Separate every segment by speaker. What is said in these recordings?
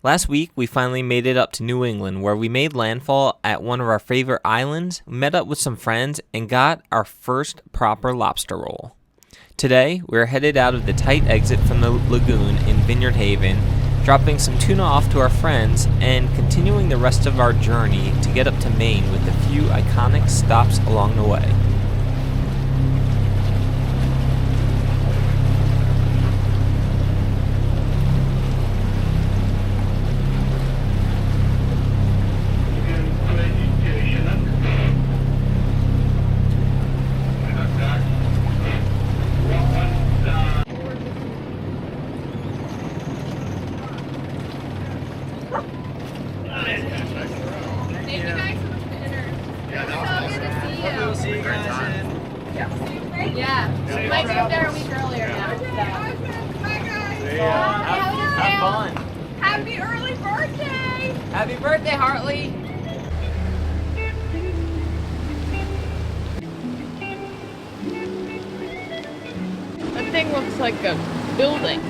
Speaker 1: Last week, we finally made it up to New England, where we made landfall at one of our favorite islands, met up with some friends, and got our first proper lobster roll. Today, we're headed out of the tight exit from the lagoon in Vineyard Haven, dropping some tuna off to our friends, and continuing the rest of our journey to get up to Maine with a few iconic stops along the way.
Speaker 2: Yeah, we might move there a week earlier now.
Speaker 1: Have fun.
Speaker 2: Happy early birthday!
Speaker 1: Happy birthday, Hartley.
Speaker 2: That thing looks like a building.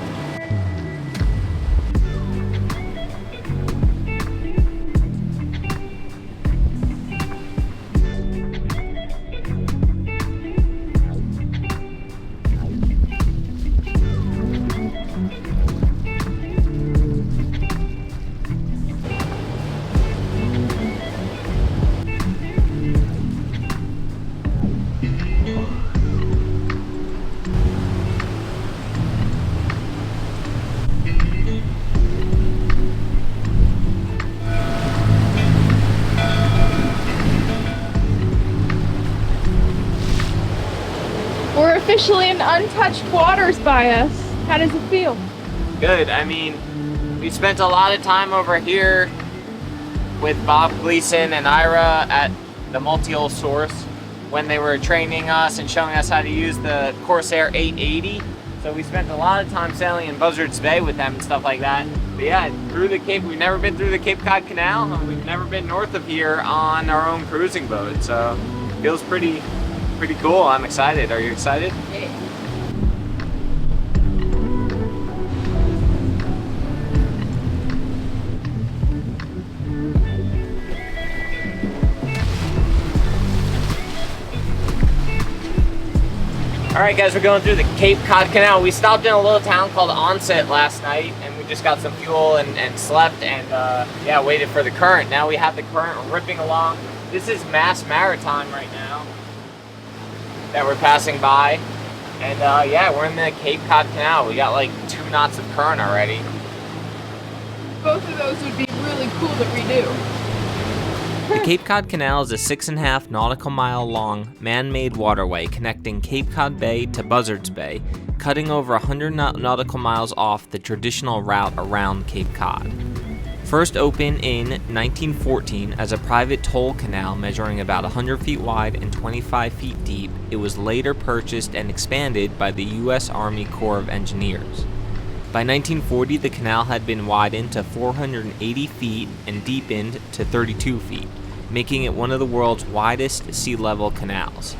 Speaker 2: We're officially in untouched waters by us. How does it feel?
Speaker 1: Good. I mean, we spent a lot of time over here with Bob Gleason and Ira at the multi-hole source when they were training us and showing us how to use the Corsair 880. So we spent a lot of time sailing in Buzzards Bay with them and stuff like that. But yeah, through the Cape, we've never been through the Cape Cod Canal, and we've never been north of here on our own cruising boat. So it feels pretty cool. I'm excited. Are you excited?
Speaker 2: Yeah.
Speaker 1: Alright guys, we're going through the Cape Cod Canal. We stopped in a little town called Onset last night, and we just got some fuel and slept and yeah, waited for the current. Now we have the current ripping along. This is Mass Maritime right now that we're passing by. And yeah, we're in the Cape Cod Canal. We got like 2 knots of current already.
Speaker 2: Both of those would be really cool to redo.
Speaker 1: The Cape Cod Canal is a 6.5 nautical mile long man-made waterway connecting Cape Cod Bay to Buzzards Bay, cutting over 100 nautical miles off the traditional route around Cape Cod. First opened in 1914 as a private toll canal measuring about 100 feet wide and 25 feet deep, it was later purchased and expanded by the U.S. Army Corps of Engineers. By 1940, the canal had been widened to 480 feet and deepened to 32 feet, making it one of the world's widest sea-level canals.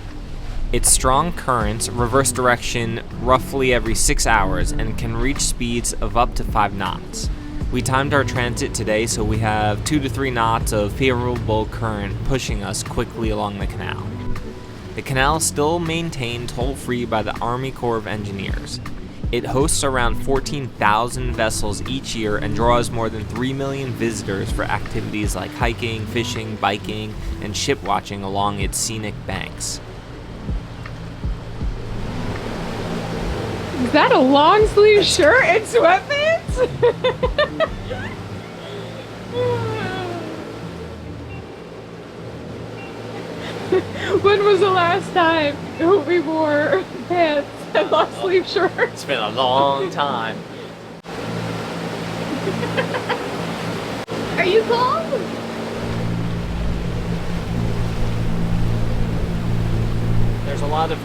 Speaker 1: Its strong currents reverse direction roughly every 6 hours and can reach speeds of up to 5 knots. We timed our transit today, so we have 2 to 3 knots of favorable current pushing us quickly along the canal. The canal is still maintained toll-free by the Army Corps of Engineers. It hosts around 14,000 vessels each year and draws more than 3 million visitors for activities like hiking, fishing, biking, and ship watching along its scenic banks.
Speaker 2: Is that a long sleeve shirt and sweatpants? When was the last time we wore pants and long sleeve shirts?
Speaker 1: It's been a long time.
Speaker 2: Are you cold?
Speaker 1: There's a lot of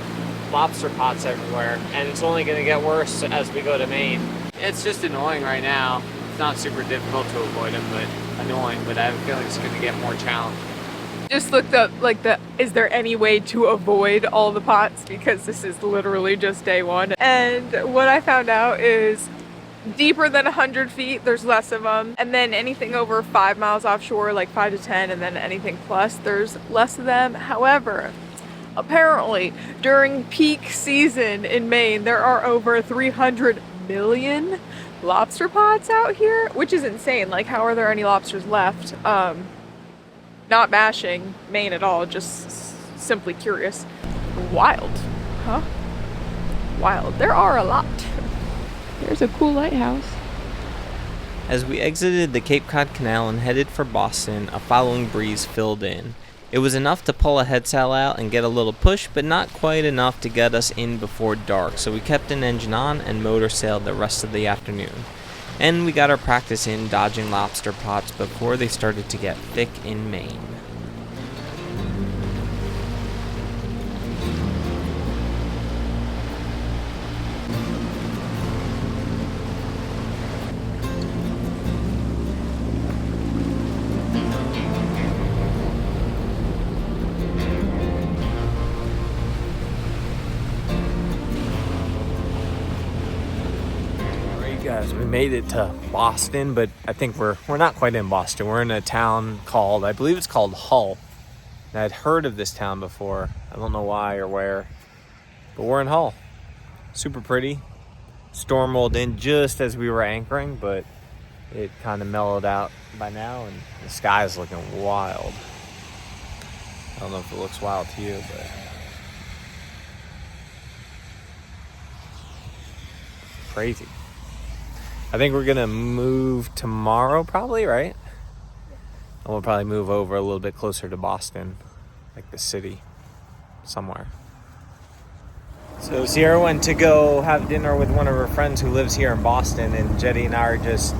Speaker 1: lobster pots everywhere, and it's only going to get worse as we go to Maine. It's just annoying right now. It's not super difficult to avoid them, but annoying, but I have a feeling it's going to get more challenging.
Speaker 2: Just looked up is there any way to avoid all the pots, because this is literally just day one. And what I found out is deeper than 100 feet, there's less of them. And then anything over 5 miles offshore, like 5 to 10, and then anything plus, there's less of them. However, apparently during peak season in Maine, there are over 300 million lobster pots out here, which is insane. Like, how are there any lobsters left? Not bashing Maine at all, just simply curious. Wild, huh? Wild. There are a lot. There's a cool lighthouse.
Speaker 1: As we exited the Cape Cod Canal and headed for Boston, a following breeze filled in. It was enough to pull a headsail out and get a little push, but not quite enough to get us in before dark, so we kept an engine on and motor sailed the rest of the afternoon. And we got our practice in dodging lobster pots before they started to get thick in Maine. Guys, we made it to Boston, but I think we're not quite in Boston. We're in a town called, I believe it's called Hull. And I'd heard of this town before. I don't know why or where, but we're in Hull. Super pretty. Storm rolled in just as we were anchoring, but it kind of mellowed out by now, and the sky is looking wild. I don't know if it looks wild to you, but crazy. I think we're gonna move tomorrow, probably, right? And we'll probably move over a little bit closer to Boston, like the city, somewhere. So Sierra went to go have dinner with one of her friends who lives here in Boston, and Jetty and I are just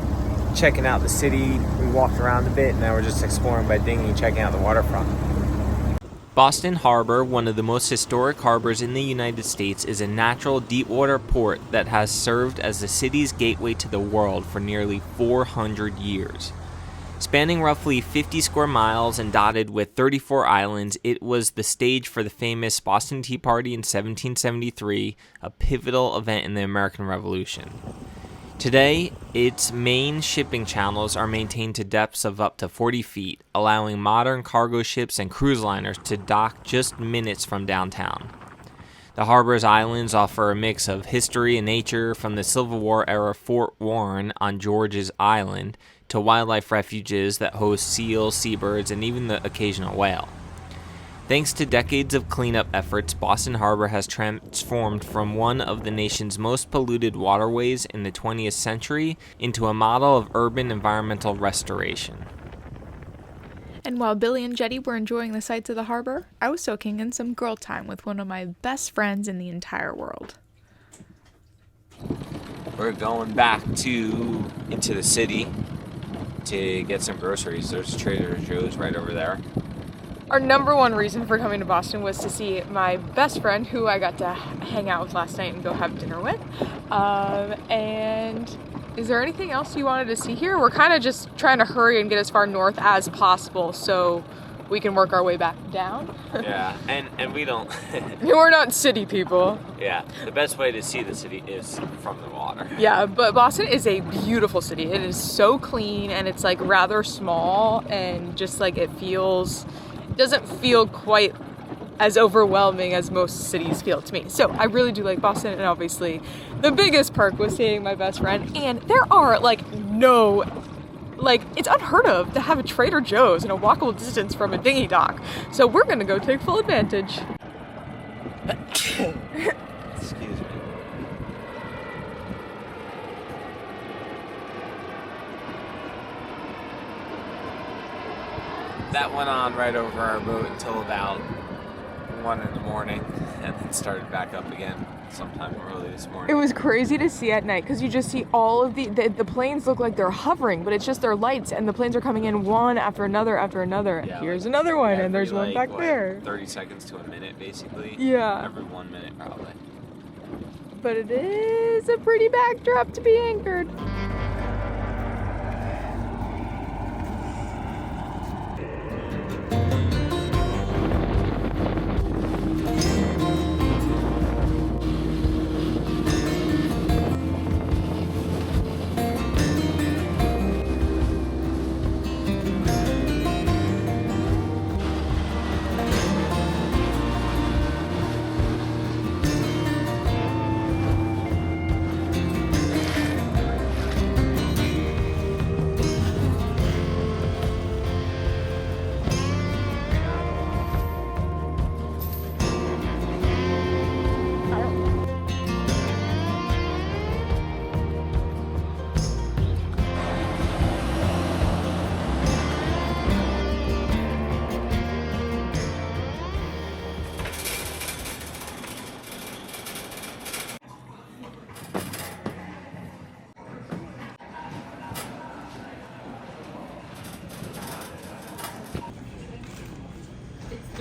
Speaker 1: checking out the city. We walked around a bit, and now we're just exploring by dinghy, checking out the waterfront. Boston Harbor, one of the most historic harbors in the United States, is a natural deepwater port that has served as the city's gateway to the world for nearly 400 years. Spanning roughly 50 square miles and dotted with 34 islands, it was the stage for the famous Boston Tea Party in 1773, a pivotal event in the American Revolution. Today, its main shipping channels are maintained to depths of up to 40 feet, allowing modern cargo ships and cruise liners to dock just minutes from downtown. The harbor's islands offer a mix of history and nature, from the Civil War era Fort Warren on George's Island to wildlife refuges that host seals, seabirds, and even the occasional whale. Thanks to decades of cleanup efforts, Boston Harbor has transformed from one of the nation's most polluted waterways in the 20th century into a model of urban environmental restoration.
Speaker 2: And while Billy and Jetty were enjoying the sights of the harbor, I was soaking in some girl time with one of my best friends in the entire world.
Speaker 1: We're going back into the city to get some groceries. There's Trader Joe's right over there.
Speaker 2: Our number one reason for coming to Boston was to see my best friend, who I got to hang out with last night and go have dinner with. And is there anything else you wanted to see here? We're kind of just trying to hurry and get as far north as possible so we can work our way back down.
Speaker 1: Yeah, and we don't...
Speaker 2: We're not city people.
Speaker 1: Yeah, the best way to see the city is from the water.
Speaker 2: Yeah, but Boston is a beautiful city. It is so clean, and it's like rather small, and just like it doesn't feel quite as overwhelming as most cities feel to me. So I really do like Boston, and obviously the biggest perk was seeing my best friend. And there are it's unheard of to have a Trader Joe's in a walkable distance from a dinghy dock. So we're gonna go take full advantage.
Speaker 1: Excuse me. That went on right over our boat until about 1 in the morning, and then started back up again sometime early this morning.
Speaker 2: It was crazy to see at night, because you just see all of the planes look like they're hovering, but it's just their lights, and the planes are coming in one after another after another.
Speaker 1: Yeah,
Speaker 2: here's another one, and there's one back there.
Speaker 1: 30 seconds to a minute, basically.
Speaker 2: Yeah.
Speaker 1: Every 1 minute, probably.
Speaker 2: But it is a pretty backdrop to be anchored.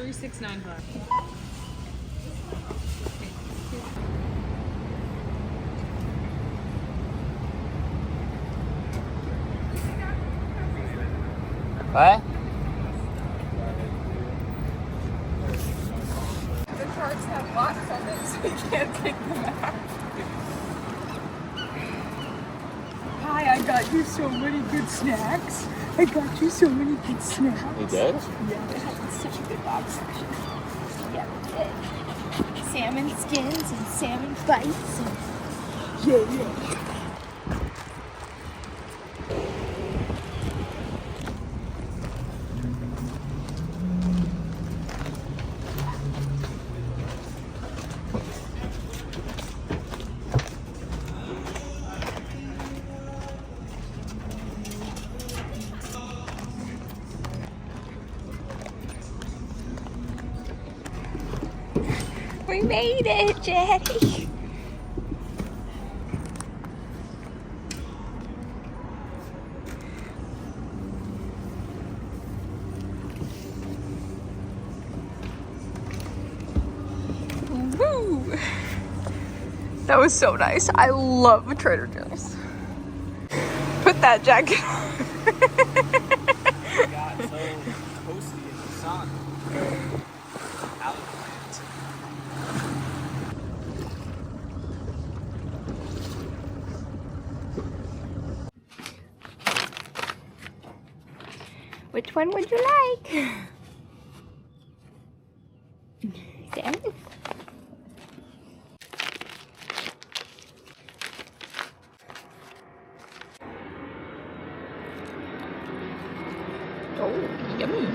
Speaker 3: 3695.
Speaker 1: What?
Speaker 2: The sharks have locks on them, so you can't take them out. Hi, I got you so many good snacks. I got you so many good snacks.
Speaker 1: You did?
Speaker 2: Yeah, they had such a good box section. Yeah, we did. Salmon skins and salmon bites. And... yeah. We made it, Daddy. Woo! That was so nice. I love Trader Joe's. Put that jacket on.
Speaker 1: Got so toasty in the sun. Out of the plant.
Speaker 2: Which one would you like? Salmon? Oh, yummy.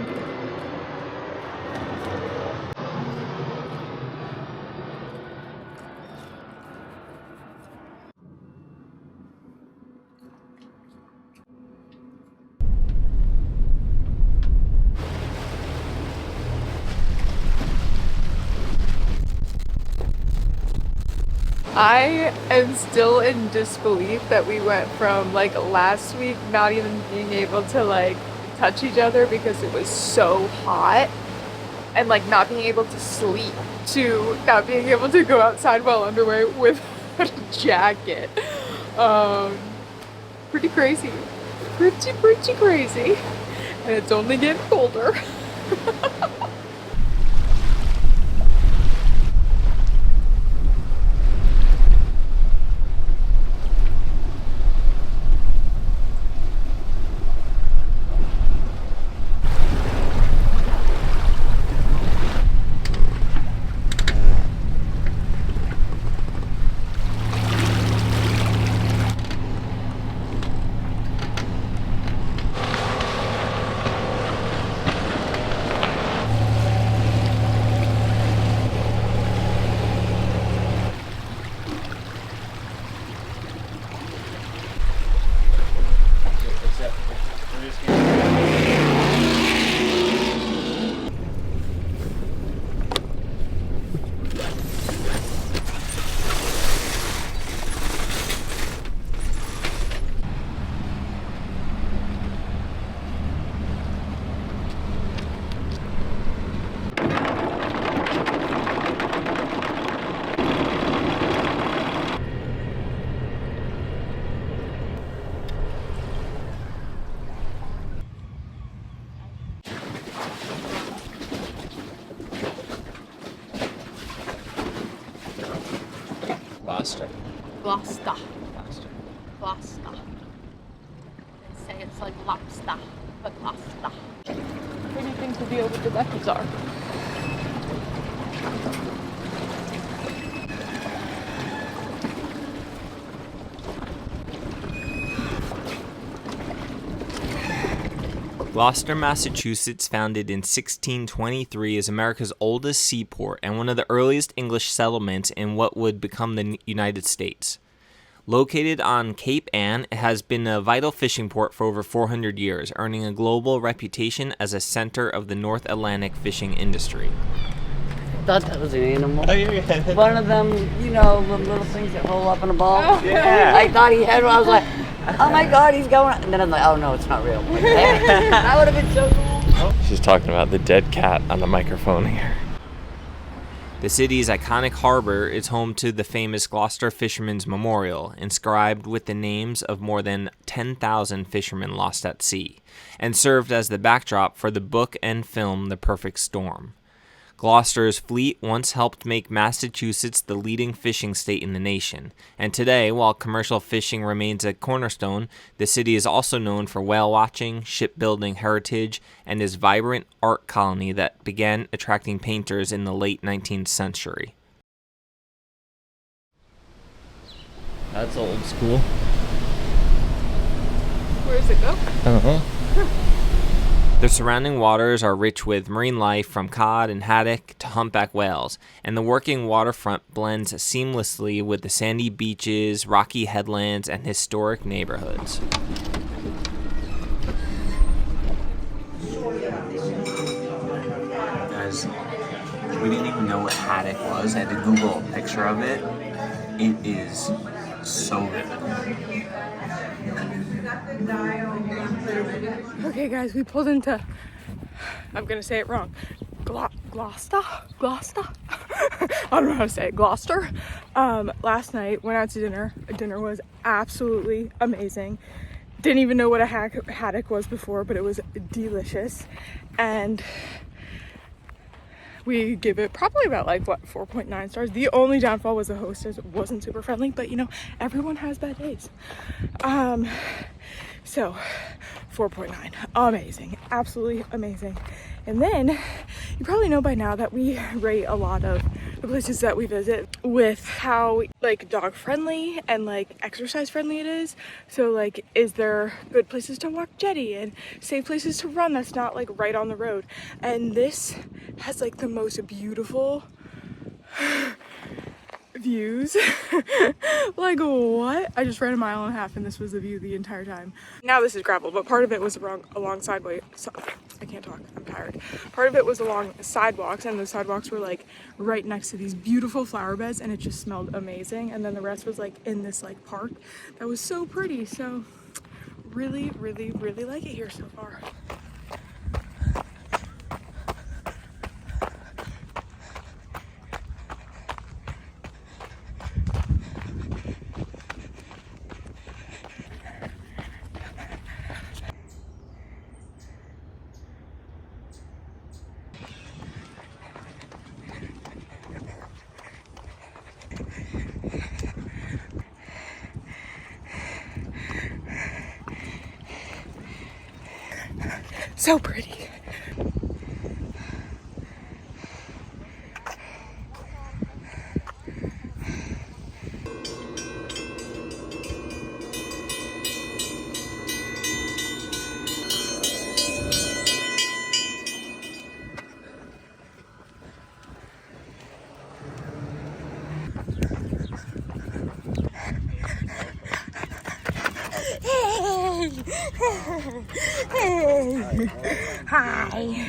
Speaker 2: I am still in disbelief that we went from like last week not even being able to like touch each other because it was so hot and like not being able to sleep to not being able to go outside while underwear with a jacket. Pretty crazy. Pretty crazy. And it's only getting colder.
Speaker 1: Lobster.
Speaker 3: Lobster.
Speaker 1: Lobster.
Speaker 3: Lobster. They say it's like lobster, but lobster.
Speaker 2: What do you think the deal with the buckets are?
Speaker 1: Gloucester, Massachusetts, founded in 1623, is America's oldest seaport and one of the earliest English settlements in what would become the United States. Located on Cape Ann, it has been a vital fishing port for over 400 years, earning a global reputation as a center of the North Atlantic fishing industry.
Speaker 4: I thought that was an animal.
Speaker 1: Oh, yeah.
Speaker 4: One of them, you know, the little things that roll up in a ball.
Speaker 2: Oh,
Speaker 1: yeah.
Speaker 4: I thought he had one. I was like, oh my God, he's going. And then I'm like, oh no, it's not real. Like, that would have been so cool.
Speaker 1: She's talking about the dead cat on the microphone here. The city's iconic harbor is home to the famous Gloucester Fishermen's Memorial, inscribed with the names of more than 10,000 fishermen lost at sea, and served as the backdrop for the book and film The Perfect Storm. Gloucester's fleet once helped make Massachusetts the leading fishing state in the nation, and today, while commercial fishing remains a cornerstone, the city is also known for whale watching, shipbuilding heritage, and its vibrant art colony that began attracting painters in the late 19th century. That's old school.
Speaker 2: Where does it go?
Speaker 1: Uh-huh. The surrounding waters are rich with marine life from cod and haddock to humpback whales, and the working waterfront blends seamlessly with the sandy beaches, rocky headlands, and historic neighborhoods. Guys, we didn't even know what haddock was. I had to Google a picture of it. It is so good.
Speaker 2: Okay, guys, we pulled into, I'm gonna say it wrong, Gloucester? I don't know how to say it, Gloucester. Last night, went out to dinner. Dinner was absolutely amazing. Didn't even know what a haddock was before, but it was delicious. And we give it probably about 4.9 stars. The only downfall was the hostess wasn't super friendly, but everyone has bad days. So 4.9, amazing, absolutely amazing. And then you probably know by now that we rate a lot of the places that we visit with how dog friendly and exercise friendly it is. So is there good places to walk jetty and safe places to run that's not right on the road? And this has the most beautiful views. What? I just ran 1.5 miles and this was the view the entire time. Now this is gravel, but part of it was along sideway. I can't talk, I'm tired. Part of it was along sidewalks, and the sidewalks were right next to these beautiful flower beds, and it just smelled amazing. And then the rest was in this park that was so pretty. So really, really, really like it here so far. So pretty. Hey. Hi.